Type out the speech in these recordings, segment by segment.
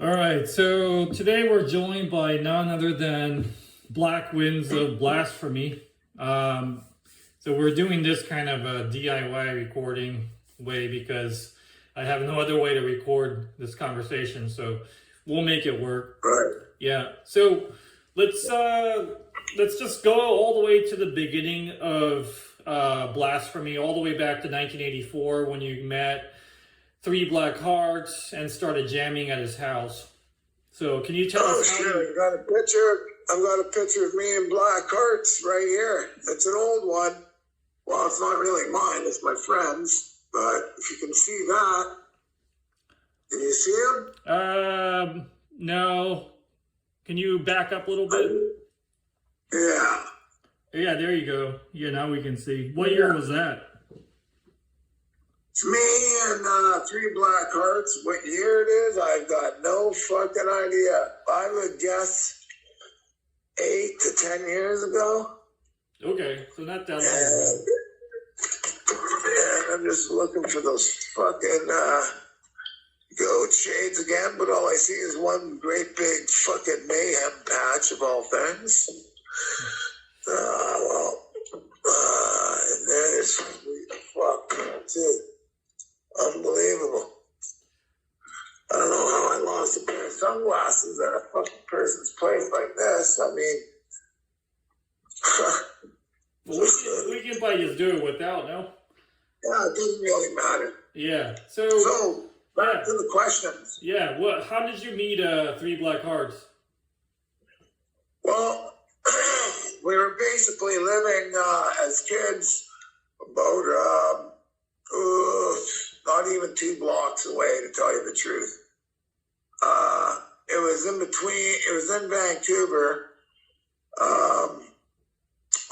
All right, so today we're joined by none other than Black Winds of Blasphemy. So we're doing this kind of a DIY recording way because I have no other way to record this conversation, so we'll make it work. Right. Yeah. So let's just go all the way to the beginning of Blasphemy, all the way back to 1984 when you met Three Black Hearts and started jamming at his house. So can you tell us? Oh, sure. I've got a picture of me and Black Hearts right here. It's an old one. Well, it's not really mine. It's my friend's. But if you can see that, can you see him? No. Can you back up a little bit? Yeah. Yeah, there you go. Yeah, now we can see. What year was that? It's me and Three Black Hearts. What year it is, I've got no fucking idea. I would guess 8 to 10 years ago. Okay, so not that long. And I'm just looking for those fucking goat shades again, but all I see is one great big fucking mayhem patch of all things. And there's fuck, dude. Unbelievable. I don't know how I lost a pair of sunglasses at a fucking person's place like this. I mean, well, we can probably just do it without, no? Yeah, it doesn't really matter. Yeah. So back to the questions. Yeah. How did you meet Three Black Hearts? Well, we were basically living as kids about not even 2 blocks away, to tell you the truth. It was in Vancouver,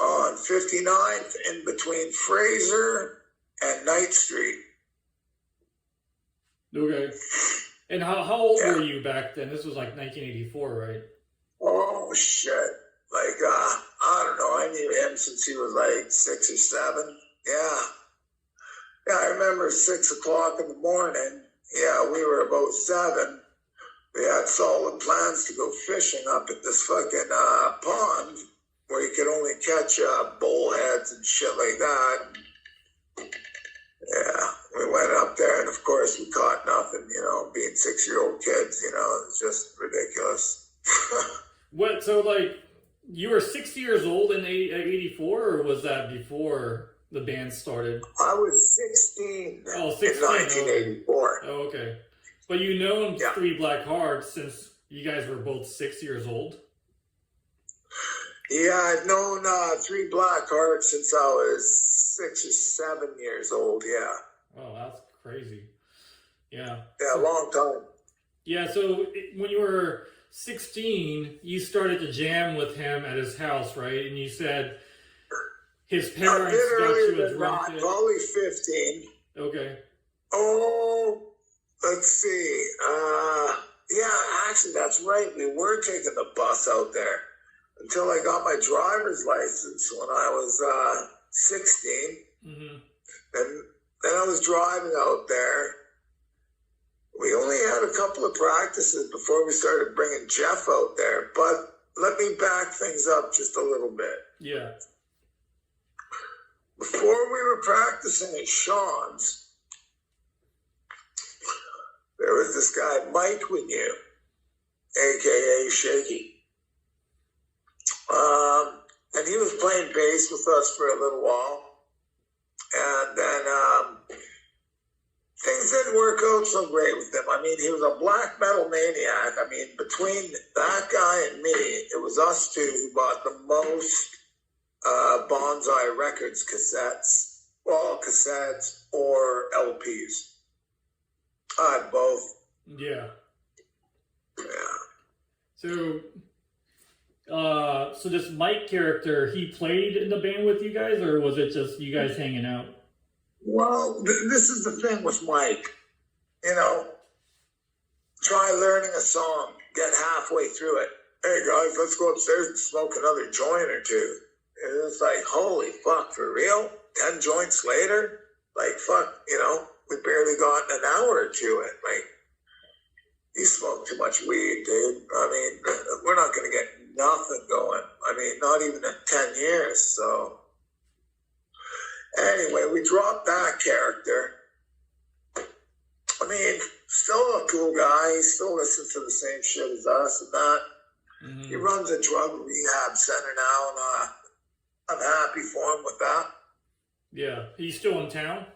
on 59th, in between Fraser and Knight Street. Okay. And how old were you back then? This was like 1984, right? Oh, shit. Like, I don't know. I knew him since he was like 6 or 7. Yeah. Yeah, I remember 6 o'clock in the morning. Yeah, we were about 7. We had solid plans to go fishing up at this fucking pond where you could only catch bullheads and shit like that. Yeah, we went up there, and of course we caught nothing. You know, being 6-year-old kids, you know, it's just ridiculous. What? So, like, you were 6 years old in '84, or was that before the band started? I was 16, 16 in 1984. Oh, okay. But you know Three Black Hearts since you guys were both 6 years old? Yeah, I've known Three Black Hearts since I was 6 or 7 years old, yeah. Oh, that's crazy. Yeah. Yeah, a long time. Yeah, so when you were 16, you started to jam with him at his house, right? And you said his parents got you a drum kit. Probably 15. Okay. Oh, let's see. Yeah, actually, that's right. We were taking the bus out there until I got my driver's license when I was 16. Mm-hmm. And then I was driving out there. We only had a couple of practices before we started bringing Jeff out there. But let me back things up just a little bit. Yeah. Before we were practicing at Sean's, there was this guy, Mike we knew, a.k.a. Shaky. And he was playing bass with us for a little while. And then things didn't work out so great with him. I mean, he was a black metal maniac. I mean, between that guy and me, it was us two who bought the most Bonsai Records cassettes. Well, cassettes or LPs. I had both. Yeah. Yeah. So this Mike character, he played in the band with you guys, or was it just you guys hanging out? Well, this is the thing with Mike. You know, try learning a song, get halfway through it. Hey guys, let's go upstairs and smoke another joint or two. And it's like, holy fuck, for real? 10 joints later? Like, fuck, you know, we barely got an hour or two in. Like, he smoked too much weed, dude. I mean, we're not going to get nothing going. I mean, not even in 10 years. So anyway, we dropped that character. I mean, still a cool guy. He still listens to the same shit as us and that. Mm-hmm. He runs a drug rehab center now, and I'm happy for him with that. Yeah. He's still in town?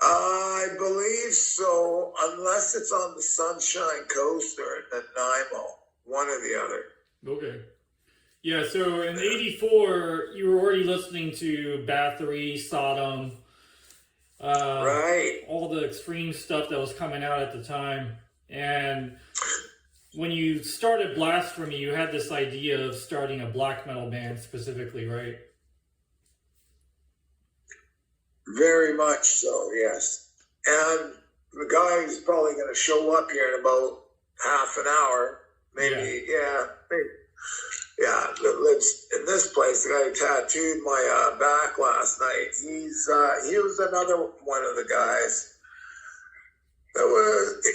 I believe so, unless it's on the Sunshine Coast or in Nanaimo, one or the other. Okay. Yeah, so in 84, you were already listening to Bathory, Sodom, right. all the extreme stuff that was coming out at the time. And when you started Blasphemy, you had this idea of starting a black metal band specifically, right? Very much so, yes. And the guy who's probably going to show up here in about half an hour, maybe, that lives in this place, the guy who tattooed my back last night. He was another one of the guys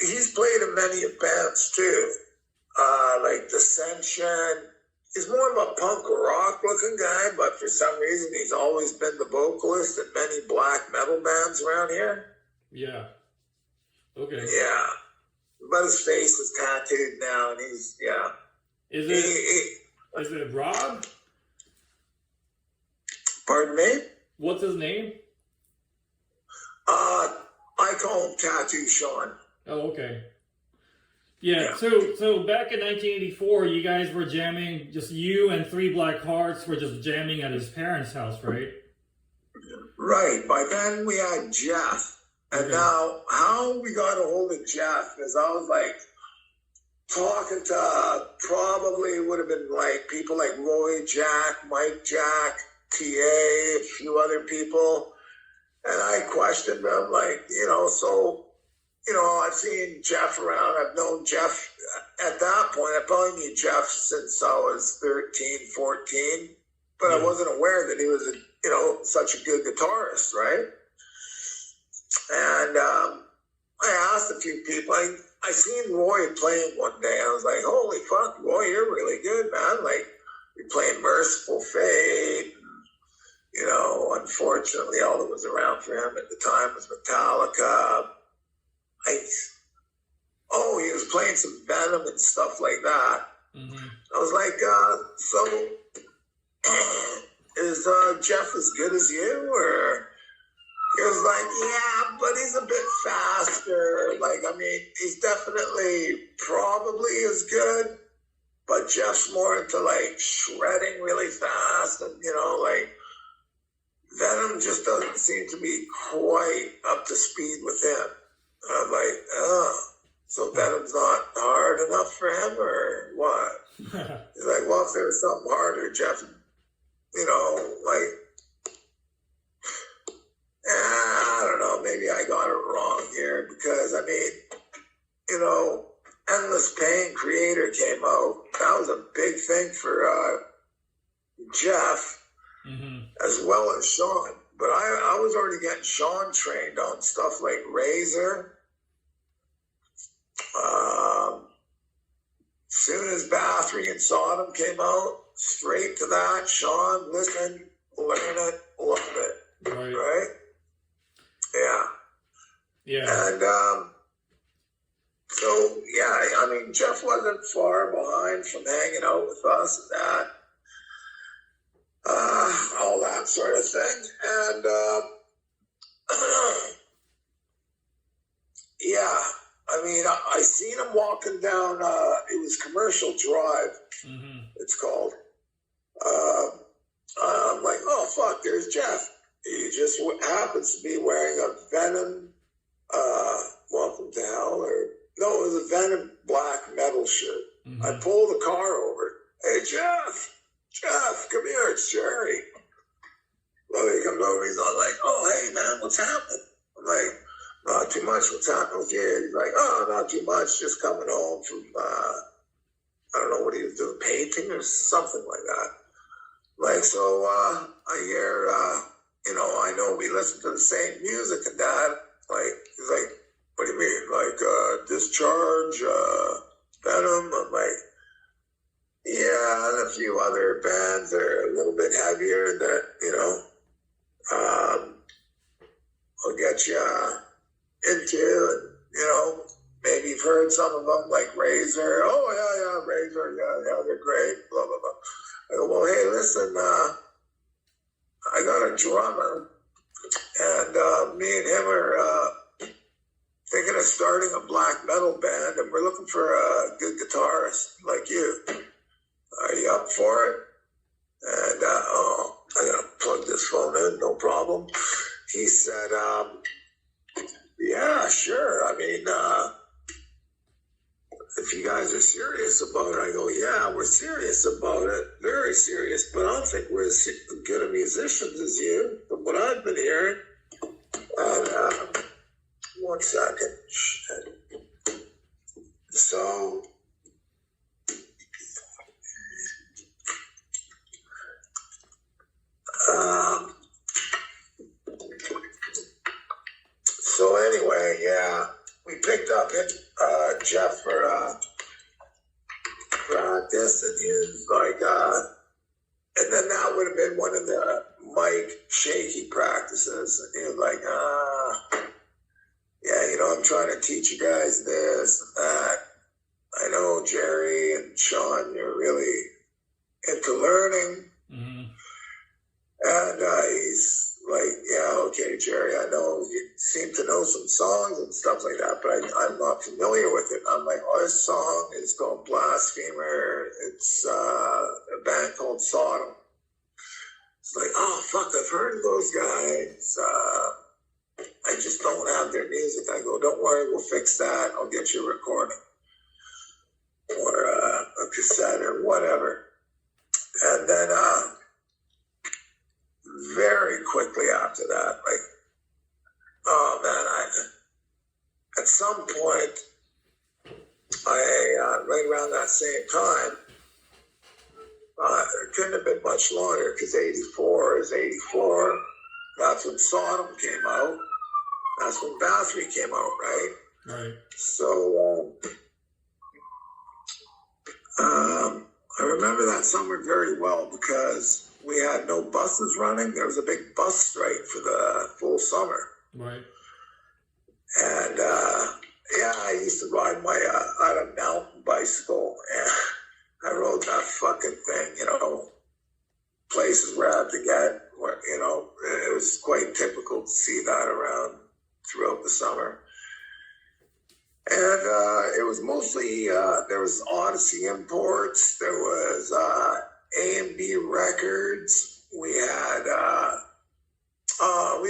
he's played in many bands too, like Dissension. He's more of a punk rock looking guy, but for some reason he's always been the vocalist in many black metal bands around here. Yeah. Okay. Yeah. But his face is tattooed now, and he's, yeah. Is it Rob? Pardon me? What's his name? I call him Tattoo Sean. Oh, okay. Yeah, so back in 1984, you guys were jamming, just you and Three Black Hearts were just jamming at his parents' house, right? Right. By then we had Jeff. And now how we got a hold of Jeff is I was like talking to probably would have been like people like Roy Jack, Mike Jack, TA, a few other people. And I questioned them like, I've seen Jeff around. I've known Jeff at that point. I probably knew Jeff since I was 13, 14. But I wasn't aware that he was, such a good guitarist, right? And I asked a few people. I seen Roy playing one day. I was like, holy fuck, Roy, you're really good, man. Like, you're playing Merciful Fate. Unfortunately, all that was around for him at the time was Metallica. He was playing some Venom and stuff like that. Mm-hmm. I was like, is Jeff as good as you? Or he was like, yeah, but he's a bit faster. He's definitely probably as good, but Jeff's more into shredding really fast, and Venom just doesn't seem to be quite up to speed with him. And I'm like, so Venom's not hard enough for him, or what? He's like, well, if there was something harder, Jeff, I don't know, maybe I got it wrong here, because, Endless Pain Creator came out. That was a big thing for Jeff, as well as Sean. But I was already getting Sean trained on stuff like Razor. Soon as Bathory and Sodom came out, straight to that. Sean, listen, learn it, love it. Right? Yeah. And Jeff wasn't far behind from hanging out with us and that. All that sort of thing. And I seen him walking down, it was Commercial Drive, it's called. I'm like, oh fuck, there's Jeff. He just happens to be wearing a Venom, Welcome to Hell, it was a Venom black metal shirt. I pull the car over. Hey, Jeff, come here, it's Jerry. Well, he comes over, he's all like, oh, hey, man, what's happening? I'm like, not too much, what's happening with you? He's like, oh, not too much, just coming home from, I don't know what he was doing, painting or something like that. I hear, I know we listen to the same music and that. He's like, what do you mean? Charge, Venom. I'm like, yeah, and a few other bands that are a little bit heavier that, will get you into, and, maybe you've heard some of them, like Razor. Oh, yeah, Razor, yeah, they're great, blah, blah, blah. I go, well, hey, listen, I got a drummer, and me and him are thinking of starting a black metal band, and we're looking for a good guitarist like you. Are you up for it? And, I gotta plug this phone in, no problem. He said, yeah, sure. I mean, if you guys are serious about it, I go, yeah, we're serious about it. Very serious, but I don't think we're as good a musicians as you, from what I've been hearing. And, 1 second. So, anyway, yeah, we picked up Jeff for practice, and he was like, and then that would have been one of the Mike shaky practices, and he was like, yeah, I'm trying to teach you guys this and that. I know Jerry and Sean, you're really into learning. Mm-hmm. And he's like, yeah, okay, Jerry, I know you seem to know some songs and stuff like that, but I'm not familiar with it. I'm like, oh, this song is called Blasphemer. It's a band called Sodom. It's like, oh, fuck, I've heard of those guys. I just don't have their music. I go, don't worry, we'll fix that. I'll get you a recording or a cassette or whatever. And then very quickly after that, like, oh man, at some point, right around that same time, it couldn't have been much longer because 84 is 84. That's when Sodom came out. That's when Blasphemy came out, right? Right. So, I remember that summer very well because we had no buses running. There was a big bus strike for the full summer. Right. And, yeah, I used to ride my, I had a mountain bicycle, and I rode that fucking thing, places where I had to get, where, it was quite typical to see that around throughout the summer. And it was mostly, there was Odyssey Imports, there was A&B Records, we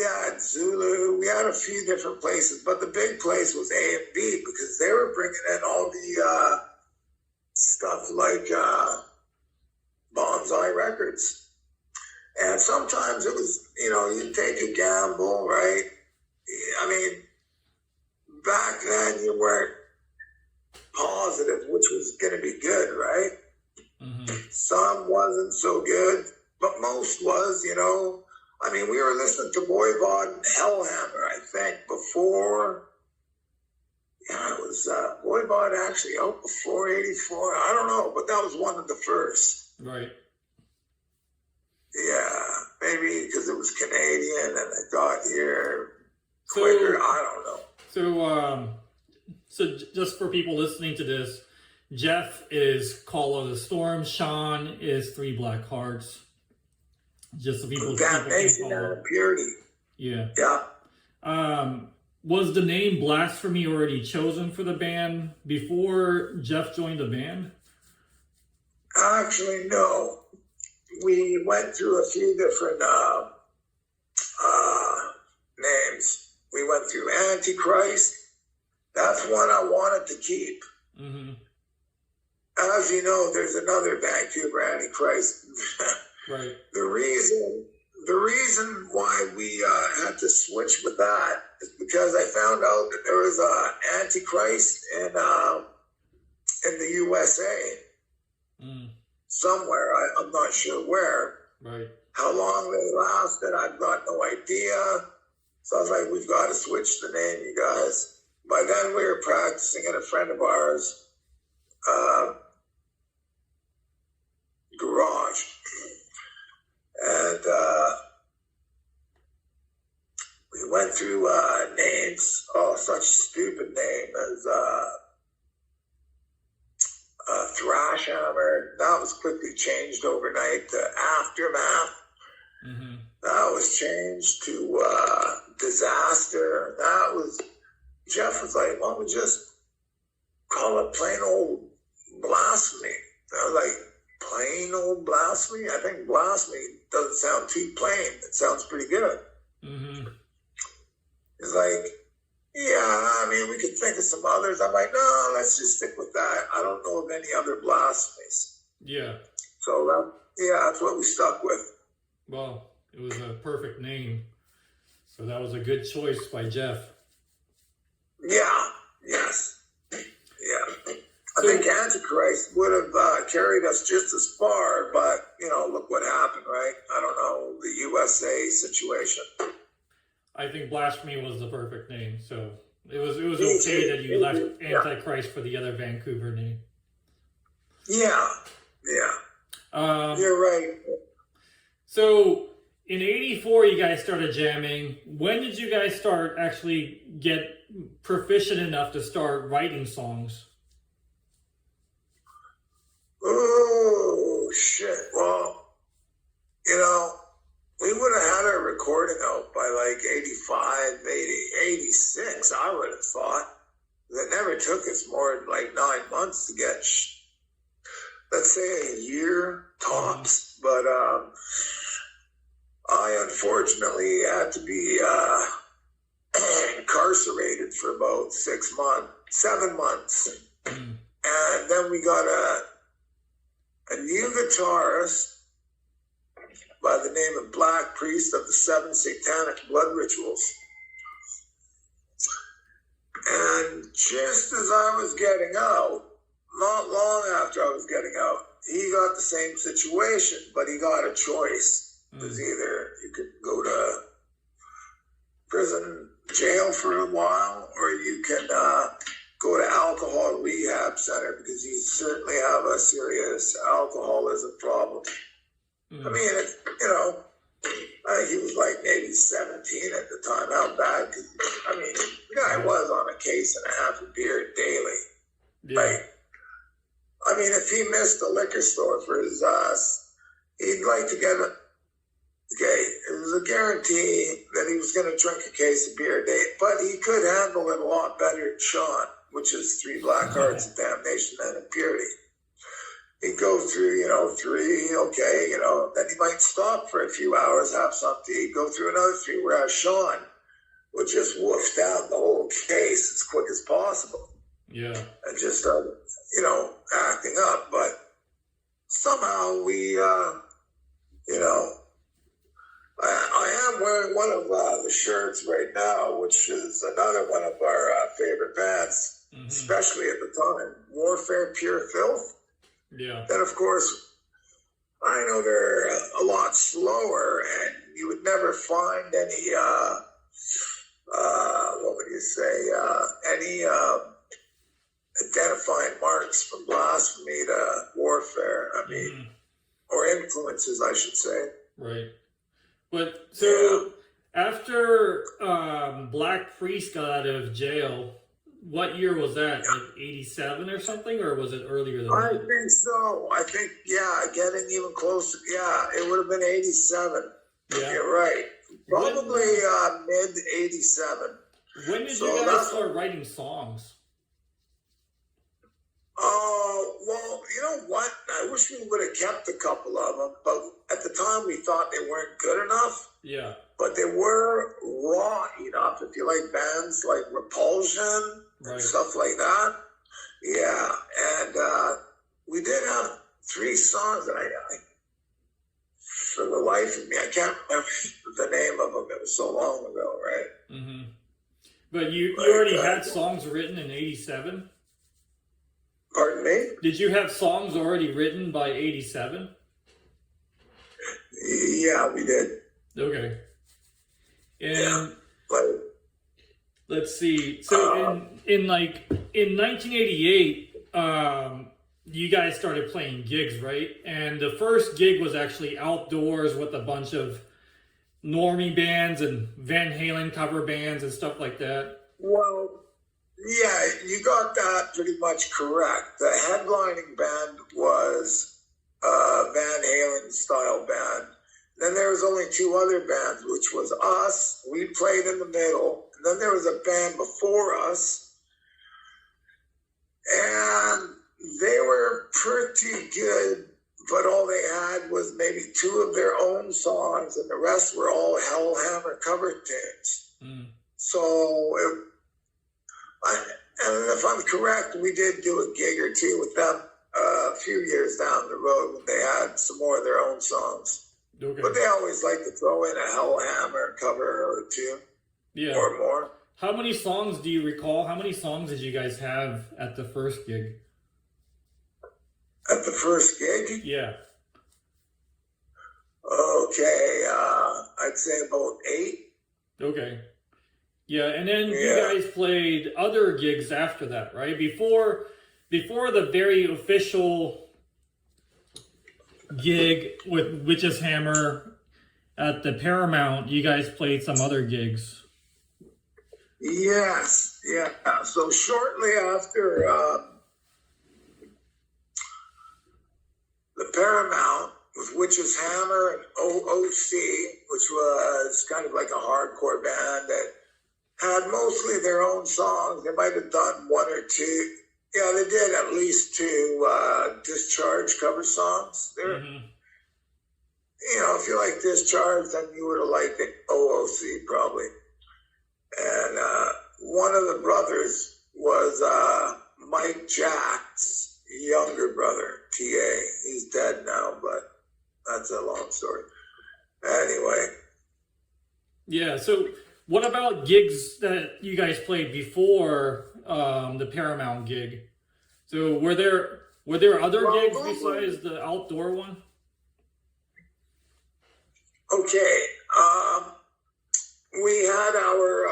had Zulu, we had a few different places, but the big place was A&B because they were bringing in all the stuff like Bonsai Records. And sometimes it was, you'd take a gamble, right? I mean, back then you weren't positive which was going to be good, right? Mm-hmm. Some wasn't so good, but most was, I mean, we were listening to Voivod and Hellhammer, I think, before, it was Voivod actually out before 84. I don't know, but that was one of the first. Right. Yeah, maybe because it was Canadian and it got here quicker. I don't know. So just for people listening to this, Jeff is Call of the Storm. Sean is Three Black Hearts. Just so people Damnation and Purity. Yeah. Yeah. Was the name Blasphemy already chosen for the band before Jeff joined the band? Actually, no. We went through a few different names. We went through Antichrist. That's one I wanted to keep. Mm-hmm. As you know, there's another Vancouver Antichrist. Right. The reason why we had to switch with that is because I found out that there was an Antichrist in the USA. Mm. Somewhere. I'm not sure where. Right. How long they lasted, I've got no idea. So I was like, we've got to switch the name, you guys. by then we were practicing at a friend of ours' garage. And we went through names, such stupid name as Thrash Hammer. That was quickly changed overnight to Aftermath. Mm-hmm. That was changed to Disaster. Jeff was like, why don't we just call it plain old Blasphemy? I was like, plain old Blasphemy? I think Blasphemy doesn't sound too plain. It sounds pretty good. Mm-hmm. He's like, yeah, I mean, we could think of some others. I'm like, no, let's just stick with that. I don't know of any other blasphemies. Yeah. So, that's what we stuck with. Well, it was a perfect name. So that was a good choice by Jeff. Yeah, yes. Yeah. I think Antichrist would have carried us just as far, but, look what happened, right? I don't know, the USA situation. I think Blasphemy was the perfect name, so it was okay that you left Antichrist for the other Vancouver name. Yeah. You're right. So in '84, you guys started jamming. When did you guys start actually get proficient enough to start writing songs? Oh, shit. Well, we would have had our recording out by like 85, 86, I would have thought. It never took us more than like 9 months to get, let's say, a year tops. But I unfortunately had to be incarcerated for about 7 months. And then we got a new guitarist by the name of Black Priest of the Seven Satanic Blood Rituals. And just as I was getting out, not long after I was getting out, he got the same situation, but he got a choice. It was either you could go to prison, jail for a while, or you can go to alcohol rehab center because you certainly have a serious alcoholism problem. I mean, I think he was like maybe 17 at the time. How bad? Cause, the guy was on a case and a half of beer daily. Yeah. Right? I mean, if he missed the liquor store for his he'd like to get it was a guarantee that he was going to drink a case of beer a day, but he could handle it a lot better than Sean, which is 3 black hearts of damnation and impurity. He'd go through, 3, okay, then he might stop for a few hours, have something. He'd go through another 3, whereas Sean would just woof down the whole case as quick as possible. Yeah. And just start, acting up. But somehow we, I am wearing one of the shirts right now, which is another one of our favorite bands, especially at the time, Warfare Pure Filth. Yeah. Then, of course, I know they're a lot slower, and you would never find any, any identifying marks from Blasphemy to Warfare. Or influences, I should say. Right. But so after Black Priest got out of jail, what year was that? Like 87 or something, or was it earlier than that? I think so. I think, getting even closer. Yeah, it would have been 87. Yeah. You're right. Probably mid 87. When did you guys start writing songs? Well, you know what? I wish we would have kept a couple of them, but at the time we thought they weren't good enough. Yeah. But they were raw enough. If you like bands like Repulsion and stuff like that. Yeah. And we did have 3 songs that I for the life of me, I can't remember the name of them. It was so long ago, right? Mm-hmm. But you already had songs written in 87? Pardon me? Did you have songs already written by 87? Yeah, we did. Okay. And let's see. So in 1988, you guys started playing gigs, right? And the first gig was actually outdoors with a bunch of normie bands and Van Halen cover bands and stuff like that. Well, yeah, you got that pretty much correct. The headlining band was a Van Halen style band. Then there was only two other bands, which was us. We played in the middle. And then there was a band before us. And they were pretty good, but all they had was maybe two of their own songs, and the rest were all Hellhammer cover tunes. So, and if I'm correct, we did do a gig or two with them a few years down the road when they had some more of their own songs. Okay. But they always like to throw in a Hellhammer cover or two, or more. How many songs do you recall? How many songs did you guys have at the first gig? At the first gig? Yeah. Okay, I'd say about 8. Okay. Yeah, and then you guys played other gigs after that, right? Before the very official gig with Witch's Hammer at the Paramount, you guys played some other gigs. Yes, yeah. So shortly after the Paramount with Witch's Hammer and OOC, which was kind of like a hardcore band that had mostly their own songs. They might have done one or two. Yeah, they did at least 2 Discharge cover songs. They're, you know, if you like Discharge, then you would have liked it, OOC probably. And one of the brothers was Mike Jack's younger brother, T.A. He's dead now, but that's a long story. Anyway. Yeah, so what about gigs that you guys played before the Paramount gig? So were there other gigs besides the outdoor one? Okay. We had our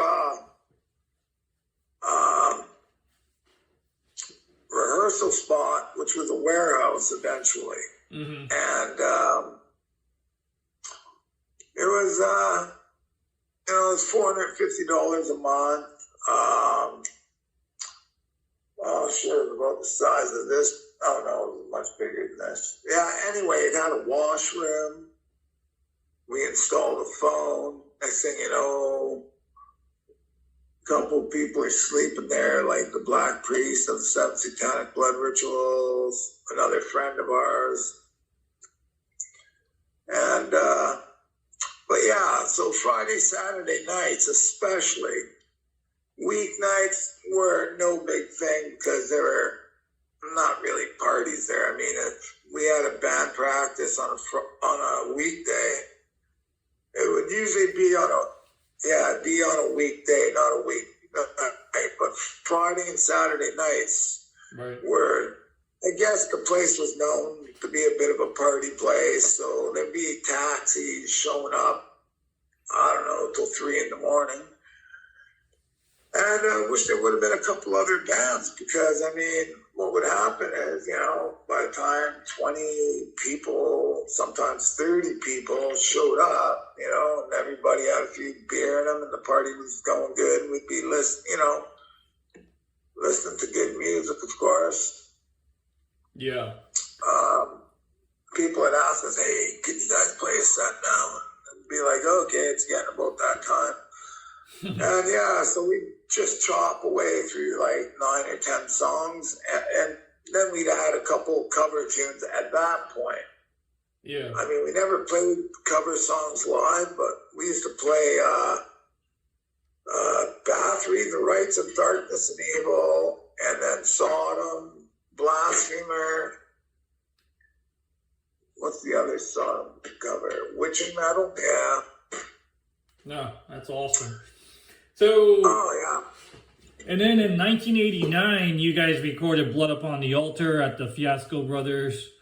rehearsal spot, which was a warehouse eventually. And it was, it was $450 a month. Oh, sure, about the size of this. Oh, no, it was much bigger than this. Yeah, anyway, it had a washroom. We installed a phone. Next thing you know, a couple of people are sleeping there, like the Black Priest of the 7 Satanic Blood Rituals, another friend of ours. And, but yeah, so Friday, Saturday nights especially, weeknights were no big thing because there were not really parties there. I mean, if we had a band practice on a weekday, it would usually be on a weekday, not a weeknight. But Friday and Saturday nights were, I guess the place was known to be a bit of a party place. So there'd be taxis showing up, I don't know, till 3 in the morning. And I wish there would have been a couple other bands because, I mean, what would happen is, you know, by the time 20 people, sometimes 30 people showed up, you know, and everybody had a few beer in them and the party was going good, and we'd be listening to good music, of course. Yeah. People would ask us, hey, can you guys play a set now? And be like, okay, it's getting about that time. And yeah, so we just chop away through like 9 or 10 songs, and then we'd add a couple cover tunes at that point. Yeah. I mean, we never played cover songs live, but we used to play Bathory, The Rites of Darkness and Evil, and then Sodom, Blasphemer. What's the other song cover? Witching Metal? Yeah. No, that's awesome. So, oh, yeah. And then in 1989, you guys recorded Blood Upon the Altar at the Fiasco Brothers.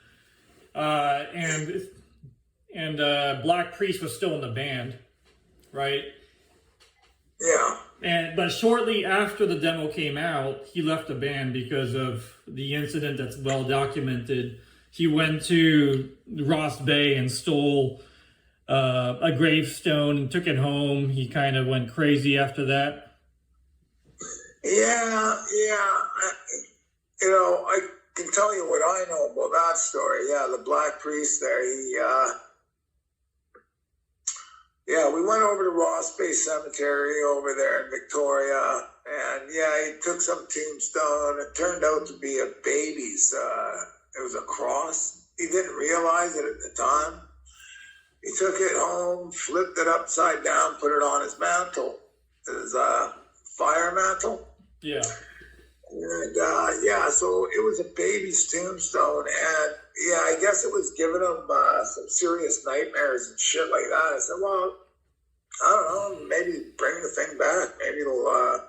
And Black Priest was still in the band, right? Yeah. But shortly after the demo came out, he left the band because of the incident that's well documented. He went to Ross Bay and stole a gravestone and took it home. He kind of went crazy after that. Yeah. I can tell you what I know about that story. Yeah, the black priest there, we went over to Ross Bay Cemetery over there in Victoria, and he took some tombstone. It turned out to be a baby's, it was a cross. He didn't realize it at the time. He took it home, flipped it upside down, put it on his mantle, his fire mantle. Yeah. And so it was a baby's tombstone, and I guess it was giving him some serious nightmares and shit like that. I said, well, I don't know, maybe bring the thing back. Maybe it'll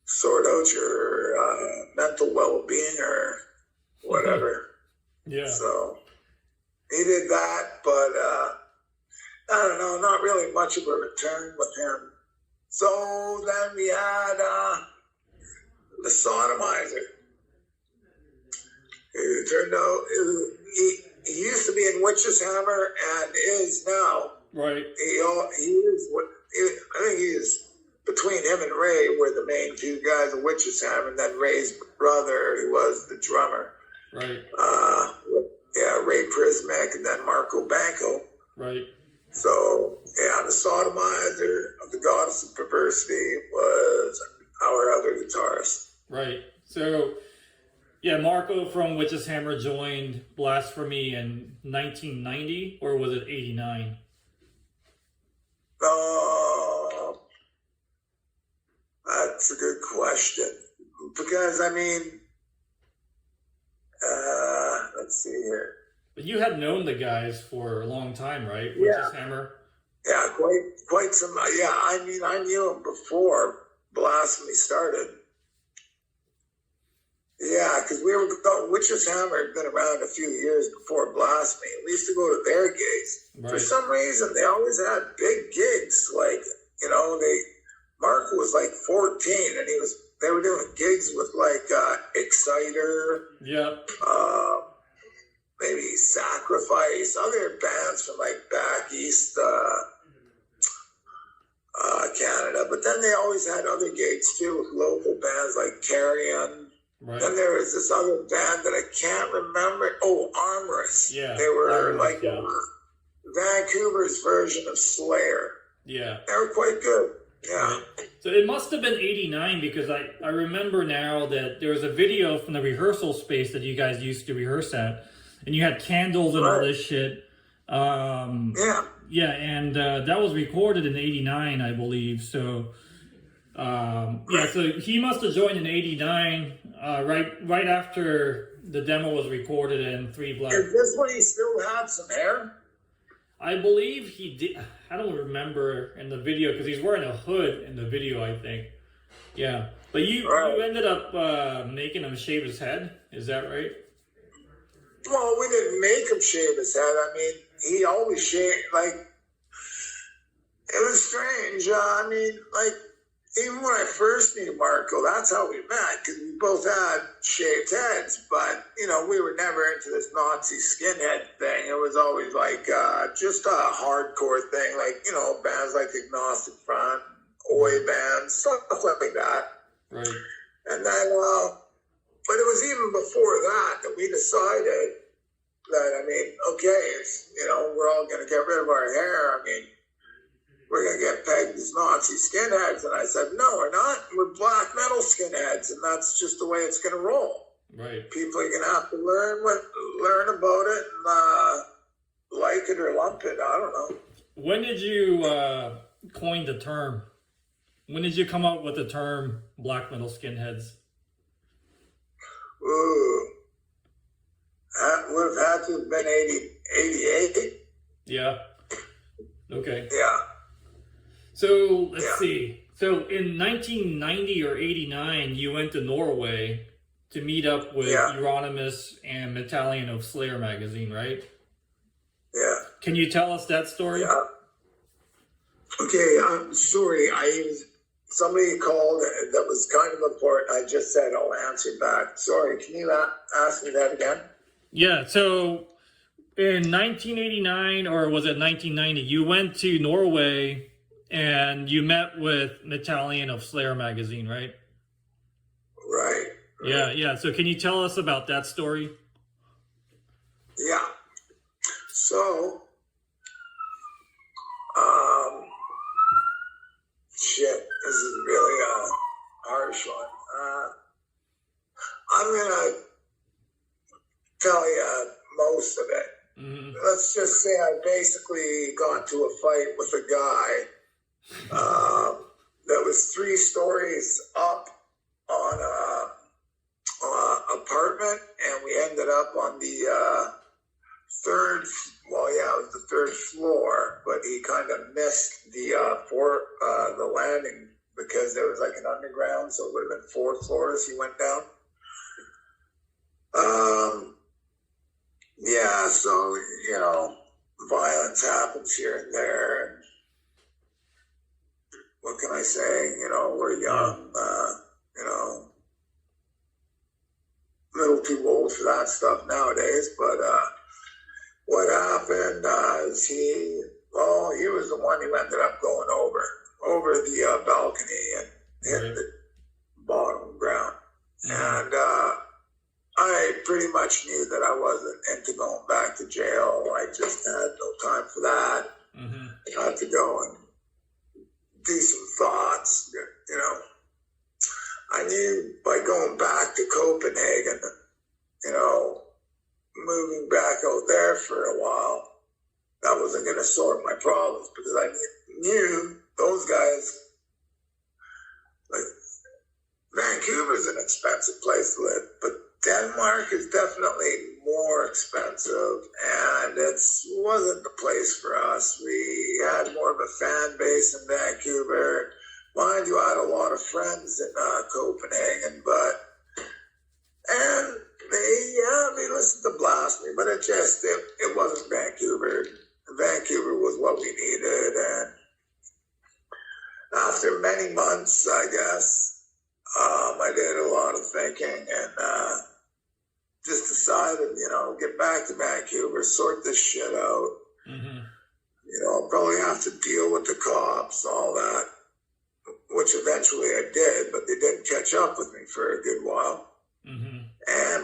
sort out your mental well-being or whatever. Yeah. So he did that, but I don't know, not really much of a return with him. So then we had the sodomizer. It turned out he used to be in Witch's Hammer and is now. Right. He is what I think he is between him and Ray were the main two guys of Witch's Hammer, and then Ray's brother, who was the drummer. Right. Ray Prismic and then Marco Banco. Right. So the sodomizer of the goddess of perversity was our other guitarist. Right. So, Marco from Witch's Hammer joined Blasphemy in 1990, or was it 89? That's a good question. Because, let's see here. But you had known the guys for a long time, right? Witch's Hammer? Yeah, quite some. I knew him before Blasphemy started. Yeah, because we were going, Witch's Hammer had been around a few years before Blasphemy. We used to go to their gigs. Right. For some reason, they always had big gigs. Like, Mark was like 14, and they were doing gigs with like Exciter. Yeah. Maybe Sacrifice, other bands from like back east Canada. But then they always had other gigs too with local bands like Carrion. Right. Then there was this other band that I can't remember. Oh, Armorous. Yeah. They were Vancouver's version of Slayer. Yeah. They were quite good. Yeah. Right. So it must have been 89 because I remember now that there was a video from the rehearsal space that you guys used to rehearse at, and you had candles and all this shit. Yeah, and that was recorded in 89, I believe. So, so he must have joined in 89, right after the demo was recorded in 3 Black. Is this when he still had some hair? I believe he did. I don't remember in the video because he's wearing a hood in the video, I think. Yeah, but you ended up making him shave his head. Is that right? Well, we didn't make him shave his head. He always shaved. Like, it was strange. Even when I first knew Marco, that's how we met, because we both had shaved heads, but, we were never into this Nazi skinhead thing. It was always like just a hardcore thing, like, bands like Agnostic Front, Oi bands, stuff like that. Right. And then, but it was even before that we decided that, we're all going to get rid of our hair. We're going to get pegged as Nazi skinheads. And I said, no, we're not. We're black metal skinheads, and that's just the way it's going to roll. Right. People are going to have to learn about it and like it or lump it. I don't know. When did you coin the term? When did you come up with the term black metal skinheads? Ooh. That would have had to have been 88. Yeah. Okay. Yeah. So, let's see. So, in 1990 or 89, you went to Norway to meet up with Euronymous and Metallion of Slayer magazine, right? Yeah. Can you tell us that story? Yeah. Okay, I'm sorry. Somebody called that was kind of important. I just said I'll answer back. Sorry, can you ask me that again? Yeah, so in 1989, or was it 1990, you went to Norway and you met with Nathalion of Slayer magazine, right? Right. Yeah, yeah. So can you tell us about that story? Yeah. So, um, shit, this is really a harsh one. I'm gonna tell you most of it. Let's just say I basically got to a fight with a guy that was 3 stories up on a apartment, and we ended up on the third. Well, yeah, it was the 3rd floor, but he kind of missed the landing because there was like an underground, so it would have been 4 floors he went down. Yeah, so violence happens here and there. And what can I say? We're young. A little too old for that stuff nowadays. But what happened is he was the one who ended up going over the balcony and hit the bottom ground. And I pretty much knew that I wasn't into going back to jail. I just had no time for that. I had to go and do some thoughts, I knew by going back to Copenhagen, moving back out there for a while, that wasn't going to sort my problems, because I knew those guys, like, Vancouver's an expensive place to live, but Denmark is definitely more expensive, and it wasn't the place for us. We had more of a fan base in Vancouver. Mind you, I had a lot of friends in Copenhagen, and they listened to Blasphemy, but it wasn't Vancouver. Vancouver was what we needed, and after many months, I guess, I did a lot of thinking and just decided, get back to Vancouver, sort this shit out. I'll probably have to deal with the cops, all that, which eventually I did, but they didn't catch up with me for a good while.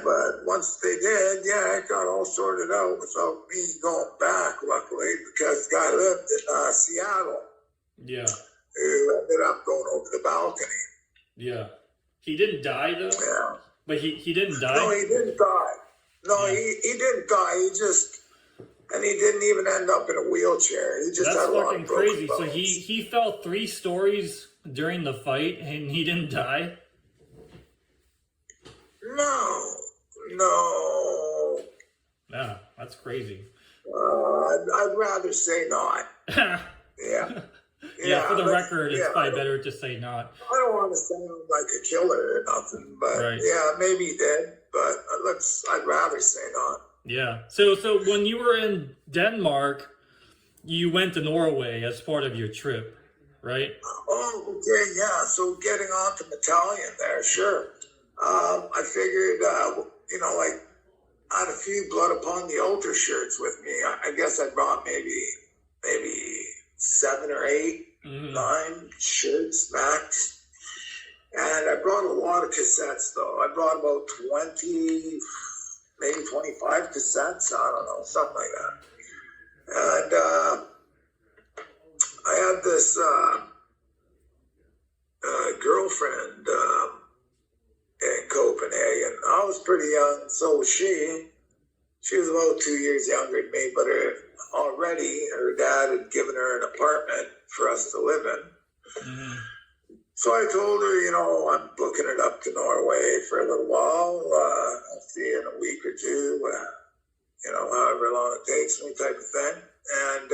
But once they did, it got all sorted out without me going back, luckily, because the guy lived in Seattle. Yeah. Who ended up going over the balcony. Yeah. He didn't die, though? Yeah. But he didn't die? No, he didn't die. No, he didn't die. And he didn't even end up in a wheelchair. He just That's had a lot fucking of broken crazy. bones. So he fell 3 stories during the fight and he didn't die? No. Yeah, that's crazy. I'd rather say not. Yeah, for the record, it's probably better to say not. I don't want to sound like a killer or nothing, but maybe he did. But I'd rather say not. Yeah. So when you were in Denmark, you went to Norway as part of your trip, right? Oh, okay, yeah. So getting on to Battalion there, sure. I figured, I had a few Blood Upon the Altar shirts with me. I guess I brought maybe 7 or 8, 9 shirts max. And I brought a lot of cassettes, though. I brought about 20, maybe 25 cassettes. I don't know, something like that. And I had this girlfriend in Copenhagen. I was pretty young, so was she. She was about 2 years younger than me, but her dad had given her an apartment for us to live in. So I told her, I'm booking it up to Norway for a little while. I'll see you in a week or 2, however long it takes me, type of thing. And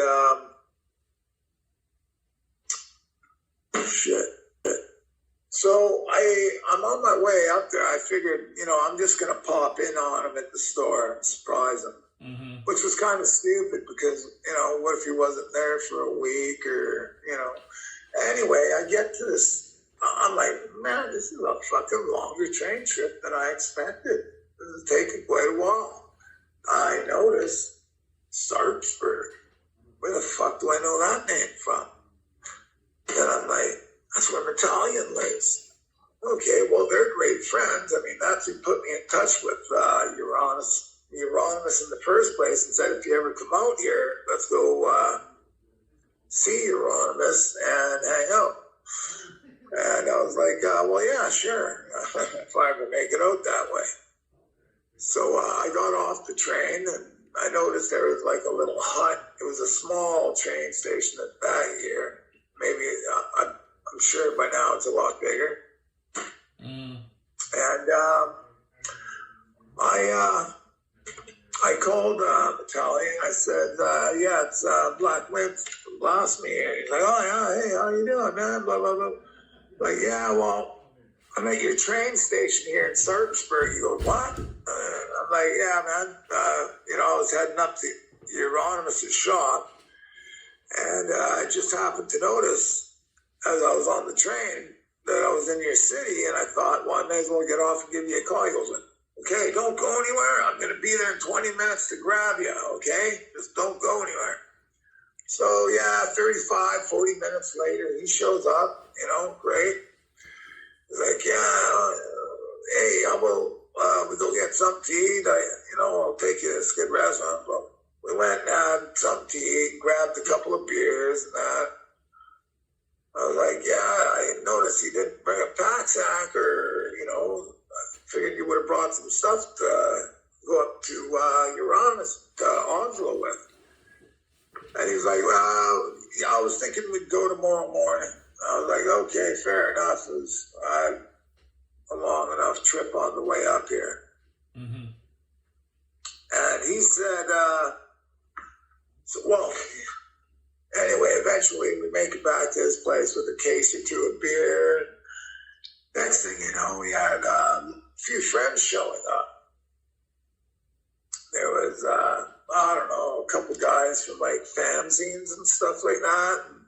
so So I'm on my way up there. I figured, I'm just going to pop in on him at the store and surprise him, which was kind of stupid because, what if he wasn't there for a week or. Anyway, I get to this. I'm like, man, this is a fucking longer train trip than I expected. This is taking quite a while. I noticed Sarpsborg. Where the fuck do I know that name from? Then I'm like, that's where Italian lives. Okay, well, they're great friends. I mean, that's who put me in touch with Euronymous in the first place and said, if you ever come out here, let's go see Euronymous and hang out. And I was like, well, yeah, sure, if I ever make it out that way. So I got off the train and I noticed there was like a little hut. It was a small train station at that year. Maybe, I'm sure by now it's a lot bigger. And I called Italian. I said, yeah, it's Black Wind from Blasphemy. And he's like, oh, yeah, hey, how you doing, man? Blah, blah, blah. Like, yeah, well, I'm at your train station here in Sarpsborg. You go, what? I'm like, yeah, man. I was heading up to Euronymous' shop. And I just happened to notice as I was on the train that I was in your city. And I thought, well, I may as well get off and give you a call. He goes, okay, don't go anywhere. I'm going to be there in 20 minutes to grab you, okay? Just don't go anywhere. So, yeah, 35, 40 minutes later, he shows up, great. He's like, yeah, hey, we'll go get something to eat. I'll take you to this good restaurant. But we went and had something to eat, grabbed a couple of beers and that. I was like, yeah, I noticed he didn't bring a pack sack or, I figured you would have brought some stuff to go up to Euronymous, to Oslo with. And he's like, well, yeah, I was thinking we'd go tomorrow morning. I was like, okay, fair enough. It was a long enough trip on the way up here. And he said, anyway, eventually we make it back to his place with a case or two of beer. Next thing you know, we had a few friends showing up. There was, a couple guys from like fanzines and stuff like that. And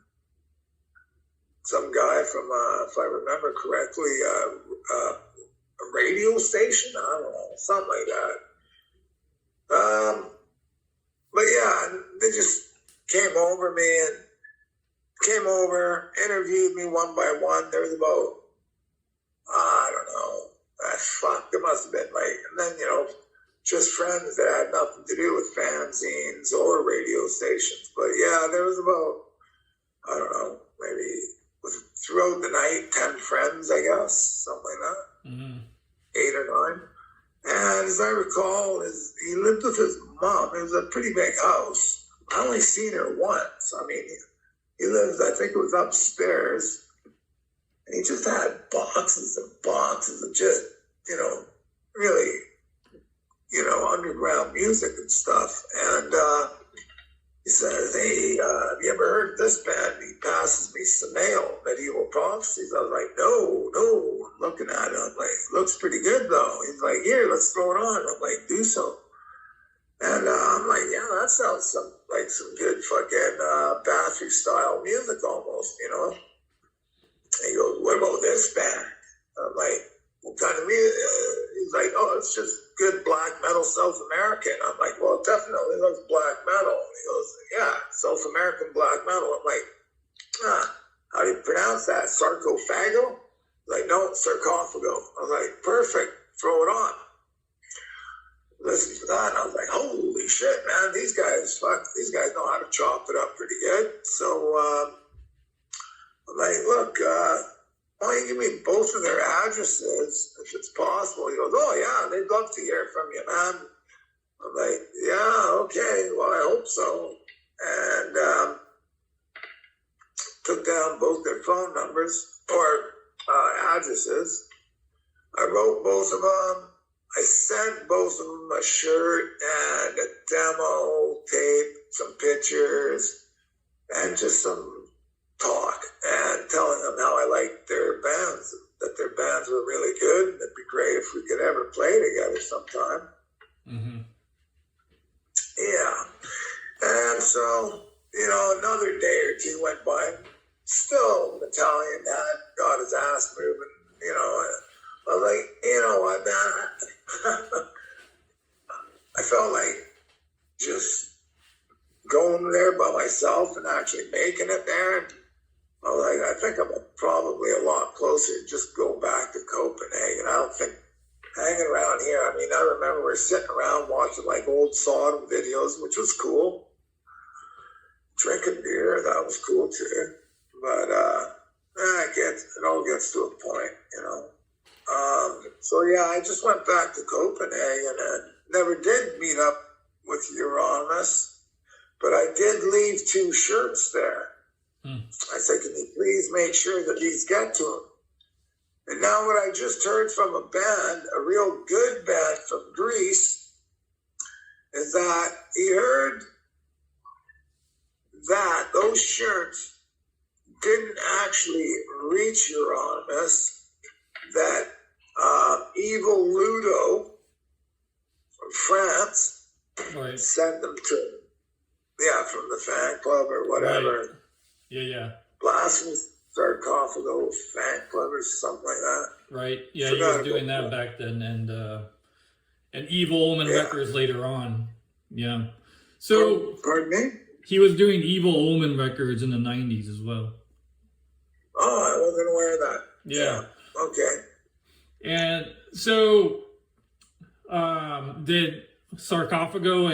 some guy from, if I remember correctly, a radio station. I don't know, something like that. But yeah, they just came over, interviewed me one by one. There was about, I don't know, there must have been like, and then, just friends that had nothing to do with fanzines or radio stations. But yeah, there was about, I don't know, maybe throughout the night, 10 friends, I guess, something like that. 8 or 9. And as I recall, he lived with his mom. It was a pretty big house. I only seen her once. I mean, he lived, I think it was upstairs. And he just had boxes and boxes of just, really, underground music and stuff. And he says, hey, have you ever heard of this band? He passes me some mail, Medieval Prophecies. I was like, no. I'm looking at it. I'm like, looks pretty good, though. He's like, here, let's throw it on. I'm like, do so. And I'm like, yeah, that sounds like some good fucking Bathory style music almost, And he goes, what about this band? I'm like, what kind of music? He's like, oh, it's just good black metal South American. I'm like, well, it definitely looks black metal. And he goes, yeah, South American black metal. I'm like, how do you pronounce that? Sarcophago? He's like, no, sarcophago. I was like, perfect, throw it on. Listen to that, and I was like, holy shit, man, these guys know how to chop it up pretty good. So I'm like, look, why don't you give me both of their addresses if it's possible? He goes, oh yeah, they'd love to hear from you, man. I'm like, yeah, okay, well, I hope so. And took down both their phone numbers or addresses. I wrote both of them. I sent both of them a shirt and a demo tape, some pictures, and just some talk and telling them how I liked their bands, that their bands were really good, and it'd be great if we could ever play together sometime. Mm-hmm. Yeah. And so, another day or two went by. Still, Italian had got his ass moving, I was like, you know what, man? I felt like just going there by myself and actually making it there. I was like, I think I'm probably a lot closer to just go back to Copenhagen. I don't think hanging around here. I mean, I remember we were sitting around watching like old Sodom videos, which was cool. Drinking beer, that was cool too. But it all gets to a point, So yeah, I just went back to Copenhagen and never did meet up with Euronymous, but I did leave 2 shirts there. I said, can you please make sure that these get to him? And now what I just heard from a band, a real good band from Greece, is that he heard that those shirts didn't actually reach Euronymous, that Evil Ludo from France sent them to him. Yeah, from the fan club or whatever. Right. Yeah. Blasphemy Sarcophago fan club or something like that. Right. Yeah, he was doing that back then, and Evil Omen Records later on. Yeah. So pardon me? He was doing Evil Omen Records in the 90s as well. Oh, I wasn't aware of that. Yeah. Okay. And so, did Sarcophago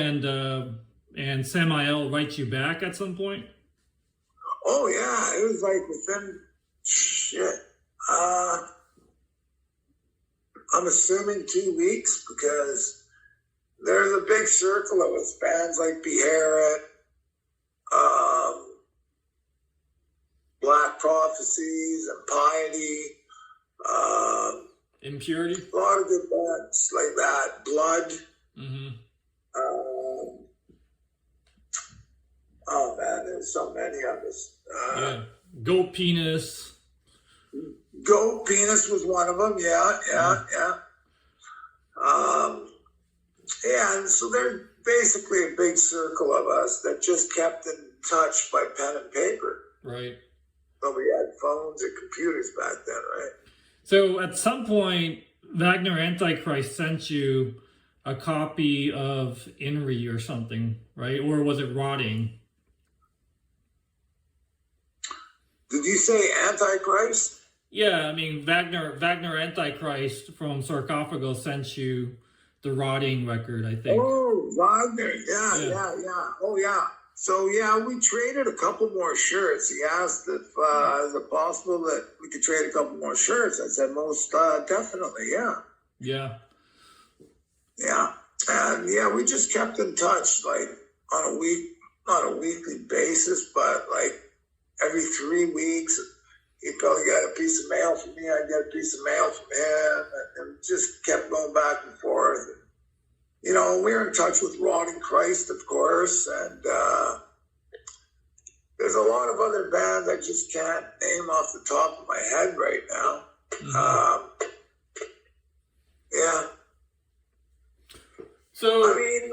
and Samael write you back at some point? Oh yeah, it was like within I'm assuming 2 weeks, because there's a big circle of us, bands like Beherit, Black Prophecies, and Piety, Impurity, a lot of good bands like that. Blood. Mm-hmm. Oh man, there's so many of us. Goat Penis. Goat Penis was one of them. Yeah. And so there's basically a big circle of us that just kept in touch by pen and paper. Right. Nobody had phones or computers back then, right? So at some point, Wagner Antichrist sent you a copy of Inri or something, right? Or was it Rotting? Did you say Antichrist? Yeah, I mean, Wagner Antichrist from Sarcophago sent you the Rotting record, I think. Oh, Wagner. Yeah. Oh, yeah. So, yeah, we traded a couple more shirts. He asked if is it possible that we could trade a couple more shirts. I said, most definitely, yeah. Yeah. Yeah. And, yeah, we just kept in touch, like, on not a weekly basis, but, like, every 3 weeks. He probably got a piece of mail from me. I'd get a piece of mail from him. And just kept going back and forth. You know, we're in touch with Rotting Christ, of course, and there's a lot of other bands I just can't name off the top of my head right now. Mm-hmm. Yeah. So, I mean,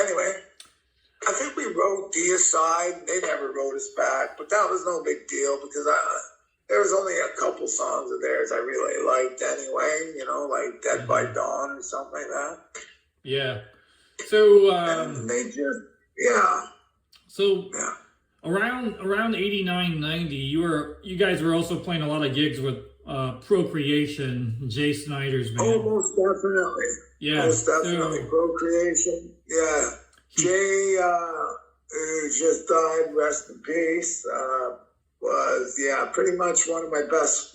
anyway, I think we wrote Deicide. They never wrote us back, but that was no big deal because there was only a couple songs of theirs I really liked anyway, like Dead by Dawn or something like that. Yeah. So, and they just, So, around 89, 90, you guys were also playing a lot of gigs with Procreation, Jay Snyder's band. Oh, most definitely. Yeah. Most definitely. Procreation. Yeah. Jay, who just died, rest in peace, was pretty much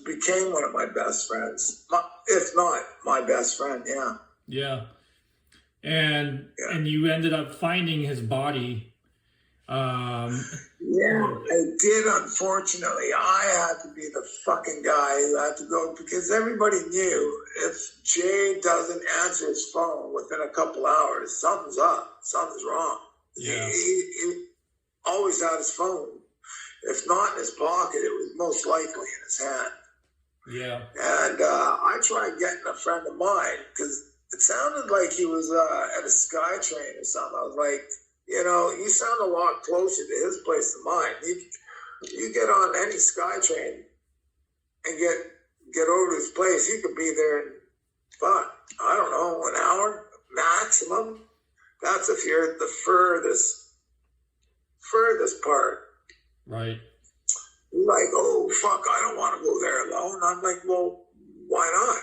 became one of my best friends, if not my best friend. Yeah. And you ended up finding his body. I did. Unfortunately, I had to be the fucking guy who had to go, because everybody knew if Jay doesn't answer his phone within a couple hours, something's up, something's wrong. Yeah. He always had his phone. If not in his pocket, it was most likely in his hand. Yeah. And I tried getting a friend of mine because it sounded like he was at a SkyTrain or something. I was like, you know, you sound a lot closer to his place than mine. You get on any SkyTrain and get over to his place, you could be there in, I don't know, an hour maximum. That's if you're at the furthest part. Right. Like, oh, fuck, I don't want to go there alone. I'm like, well, why not?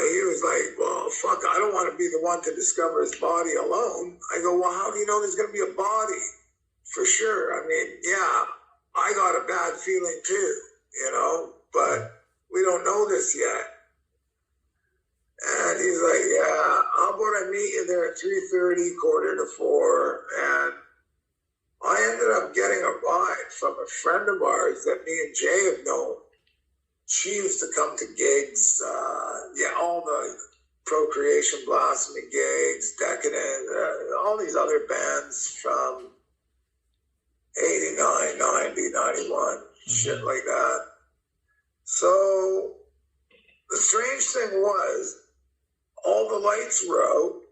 He was like, well, fuck, I don't want to be the one to discover his body alone. I go, well, how do you know there's going to be a body? For sure. I mean, yeah, I got a bad feeling too, you know, but we don't know this yet. And he's like, yeah, how about I meet you there at 3:30, 3:45, and I ended up getting a ride from a friend of ours that me and Jay have known. She used to come to gigs, all the Procreation, Blasphemy gigs, Decadent, all these other bands from 89, 90, 91, shit like that. So the strange thing was, all the lights were out,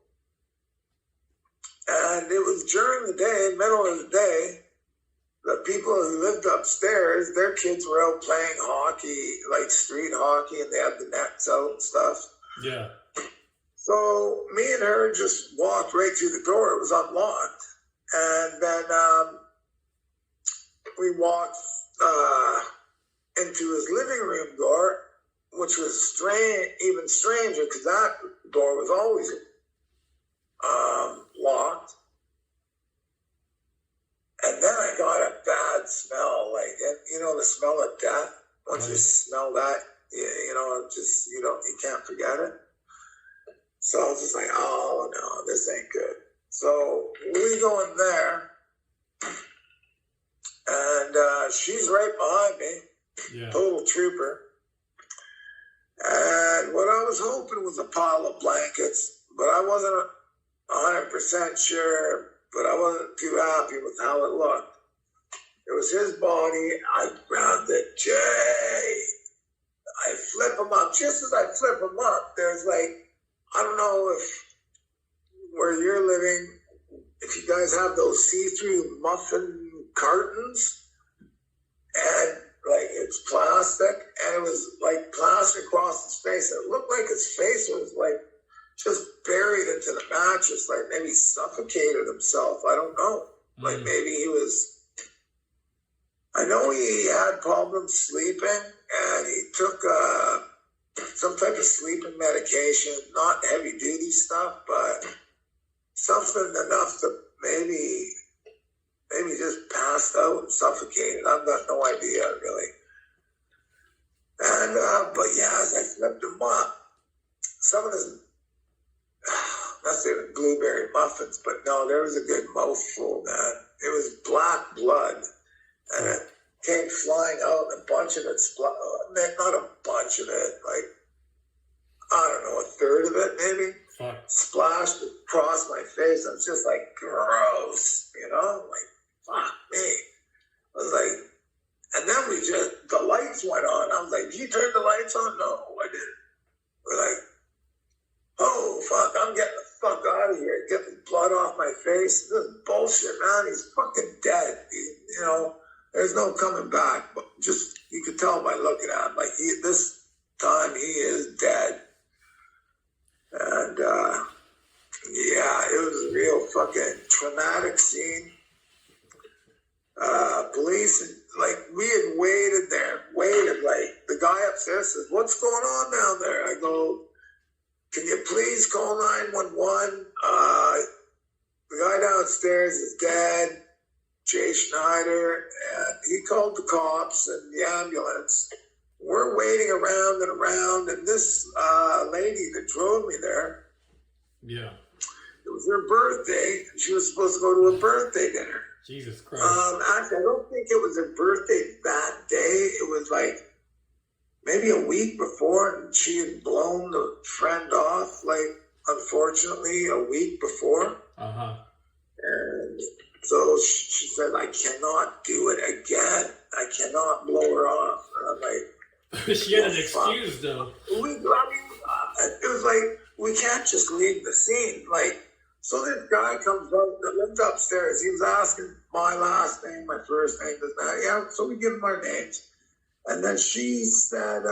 and it was during the day, middle of the day. The people who lived upstairs, their kids were out playing hockey, like street hockey, and they had the nets out and stuff. Yeah. So me and her just walked right through the door. It was unlocked. And then we walked into his living room door, which was even stranger because that door was always locked. And then I got a bad smell, like, you know, the smell of death. Once you smell that, you know, just, you can't forget it. So I was just like, oh no, this ain't good. So we go in there, and she's right behind me, total trooper. And what I was hoping was a pile of blankets, but I wasn't 100% sure. But I wasn't too happy with how it looked. It was his body. I grabbed it. Jay! I flip him up. Just as I flip him up, there's like, I don't know if where you're living, if you guys have those see-through muffin cartons, and like it's plastic, and it was like plastic across his face. It looked like his face was like just buried into the mattress, like maybe suffocated himself. I don't know. Like maybe he was, I know he had problems sleeping, and he took some type of sleeping medication, not heavy duty stuff, but something enough to maybe just passed out and suffocated. I've got no idea really. And but yeah, as I flipped him up, some of this, not saying blueberry muffins, but no, there was a good mouthful, man. It was black blood, and it came flying out, and a bunch of it, not a bunch of it, like, I don't know, a third of it maybe, splashed across my face. I was just like, gross, you know, like, fuck me. I was like, and then the lights went on. I was like, did you turn the lights on? No, I didn't. We're like, oh, fuck, I'm getting the fuck out of here. Getting blood off my face. This is bullshit, man. He's fucking dead. You know, there's no coming back. But just, you could tell by looking at him. Like, this time, he is dead. And, yeah, it was a real fucking traumatic scene. Police, like, we had waited, like, the guy upstairs says, what's going on down there? I go, can you please call 911? The guy downstairs is dead, Jay Schneider, and he called the cops and the ambulance. We're waiting around, and this lady that drove me there, it was her birthday, and she was supposed to go to a birthday dinner. Jesus Christ. Actually, I don't think it was her birthday that day. It was like maybe a week before, and she had blown the friend off, like, unfortunately, a week before. And So she said, I cannot do it again. I cannot blow her off. And I'm like, She had an excuse though. I mean, it was like, we can't just leave the scene. Like, so this guy comes out that lived upstairs. He was asking my last name, my first name, this, that. Yeah, so we give him our names. And then she said,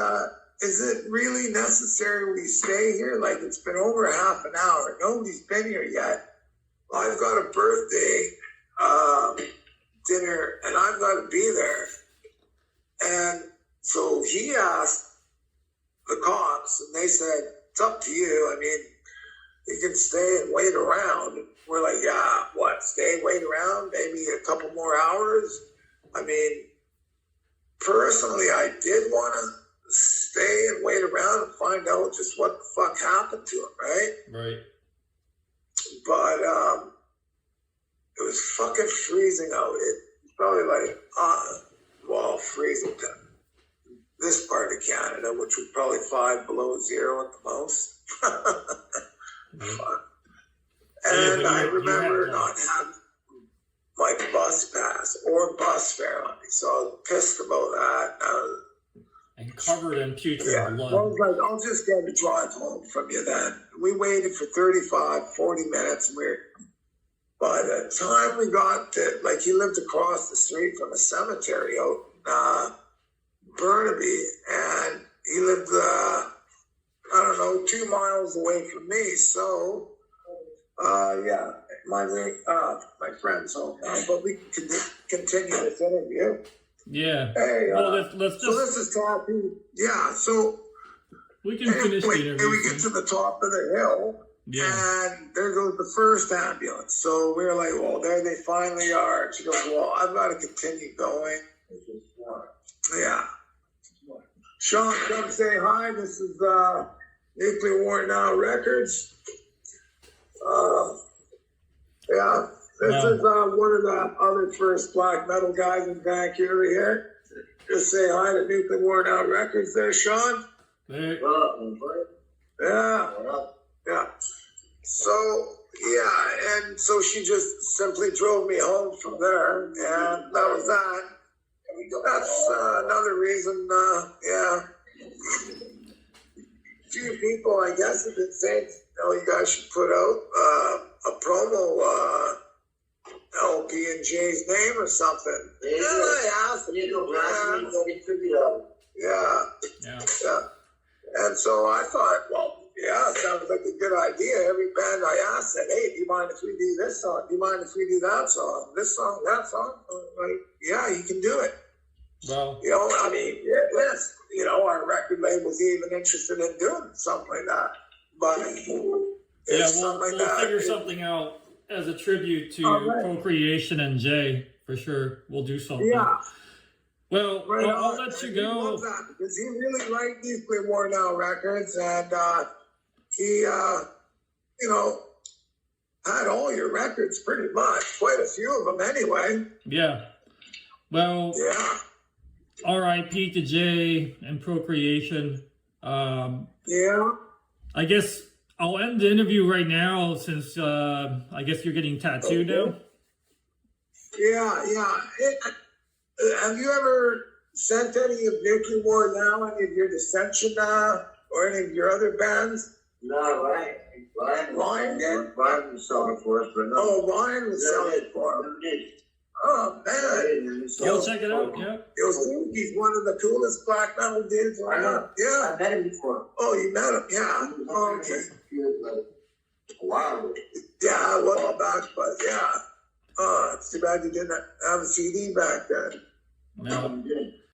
is it really necessary we stay here? Like, it's been over half an hour. Nobody's been here yet. I've got a birthday dinner, and I've got to be there. And so he asked the cops, and they said, it's up to you. I mean, you can stay and wait around. We're like, yeah, what, stay and wait around? Maybe a couple more hours? I mean, personally, I did want to stay and wait around and find out just what the fuck happened to him, right? Right. But it was fucking freezing out. It's probably like, well, freezing to this part of Canada, which was probably 5 below zero at the most. And I remember not having my bus pass or bus fare on me, so I was pissed about that. And covered in putrid blood. I was like, I'll just get a drive home from you then. We waited for 35, 40 minutes, and by the time we got to, like, he lived across the street from a cemetery out in Burnaby, and he lived, I don't know, 2 miles away from me. So, yeah, my friend's home now, but we can continue this interview. Yeah. Hey, well, let's just... So this is talking. Yeah, so we can finish the interview. And we get to the top of the hill. Yeah. And there goes the first ambulance. So we were like, well, there they finally are. She goes, well, I've got to continue going. Yeah. Sean, come say hi. This is Nuclear War Now Records. Yeah. This is one of the other first black metal guys in Vancouver here. Just say hi to Nuclear War Now Records there, Sean. Hey. Yeah. Yeah. So, yeah, and so she just simply drove me home from there, and that was that. That's another reason, yeah. Few people, I guess, have been saying, you guys should put out a promo LP in Jay's name or something. Yeah, I asked him. Yeah. And so I thought, well, yeah, sounds like a good idea. Every band I asked said, hey, do you mind if we do this song? Do you mind if we do that song? This song, that song? I'm like, yeah, you can do it. Well, I mean, yes, our record label's even interested in doing something like that. But yeah, we'll figure something out as a tribute to Procreation and Jay, for sure. We'll do something. Yeah. Well, I'll let you go. He loves that because he really liked Nuclear War Now Records, and he, had all your records pretty much, quite a few of them anyway. Yeah. Well, yeah. R.I.P. to Jay and Procreation. Yeah. I guess I'll end the interview right now since I guess you're getting tattooed now. Yeah. Have you ever sent any of Nuclear War Now, any of your Dissension or any of your other bands? No, Ryan did. Ryan was selling for us, but no. Oh, Ryan was selling for us. Oh, man. You'll check it out, yeah. He's one of the coolest black metal dudes. I know. Yeah. I met him before. Oh, you met him? Yeah. Oh, okay. Wow. Yeah, a while back, but yeah. It's too bad you didn't have a CD back then. No.